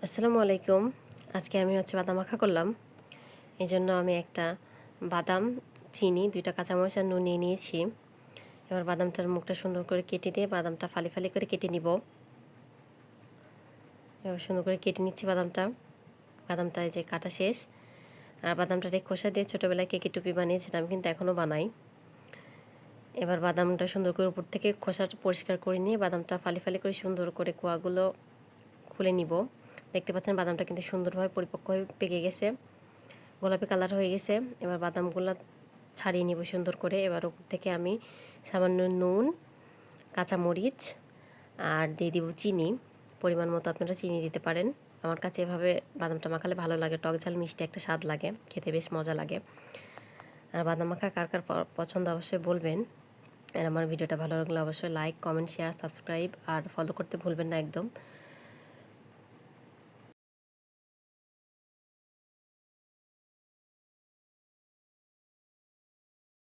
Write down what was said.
আসসালামু আলাইকুম। আজকে আমি বাদাম মাখা করলাম। এই জন্য আমি একটা বাদাম, চিনি, 2টা কাঁচামরিচ আর নুন নিয়ে নিয়েছি। এবার বাদামটার মুখটা সুন্দর করে কেটে দিয়ে বাদামটা ফালি ফালি করে কেটে নিব। এবার সুন্দর করে কেটে নিচ্ছি বাদামটা। বাদামটা এই যে কাটা শেষ। আর বাদামটারে খোসা দিয়ে ছোটোবেলায় কেকের টুপি বানিয়েছিলাম, কিন্তু এখনও বানাই। এবার বাদামটা সুন্দর করে উপর থেকে খোসাটা পরিষ্কার করে নিয়ে বাদামটা ফালি ফালি করে সুন্দর করে কোয়াগুলো খুলে নিব। দেখতে পাচ্ছেন বাদামটা কিন্তু সুন্দরভাবে পরিপক্ক হয়ে পেকে গেছে, গোলাপি কালার হয়ে গেছে। এবার বাদামগুলো ছাড়িয়ে নিব সুন্দর করে। এবার উপর থেকে আমি সামান্য নুন, কাঁচামরিচ আর দিয়ে দিব চিনি। পরিমাণ মতো আপনারা চিনি দিতে পারেন। আমার কাছে এভাবে বাদামটা মাখালে ভালো লাগে, টক ঝাল মিষ্টি একটা স্বাদ লাগে, খেতে বেশ মজা লাগে। আর বাদাম মাখা কার কার পছন্দ অবশ্যই বলবেন। আর আমার ভিডিওটা ভালো লাগলে অবশ্যই লাইক, কমেন্ট, শেয়ার, সাবস্ক্রাইব আর ফলো করতে ভুলবেন না একদম।